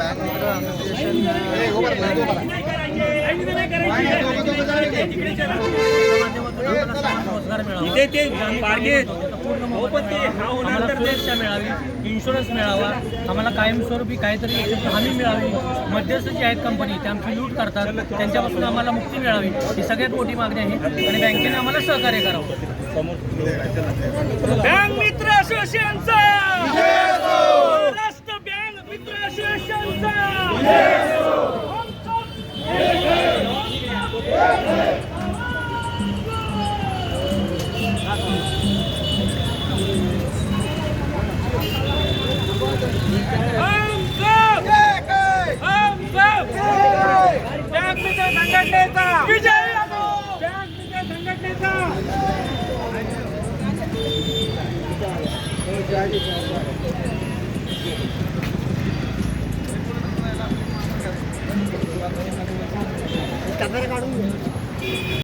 Bank मित्र association इथे ते सुरक्षा मिळावी, इन्शुरन्स मिळावा, आम्हाला कायमस्वरूपी काहीतरी हमी मिळावी. मध्यस्थ जे आहेत कंपनी ते आमची लूट करतात, त्यांच्यापासून आम्हाला मुक्ती मिळावी ही सगळ्यात मोठी मागणी आहे आणि बँकेने आम्हाला सहकार्य करावं. बँक मित्र असोसिएशनचा महाराष्ट्र बँक मित्र असोसिएशनचा संघटनेचा विजय संघटनेचा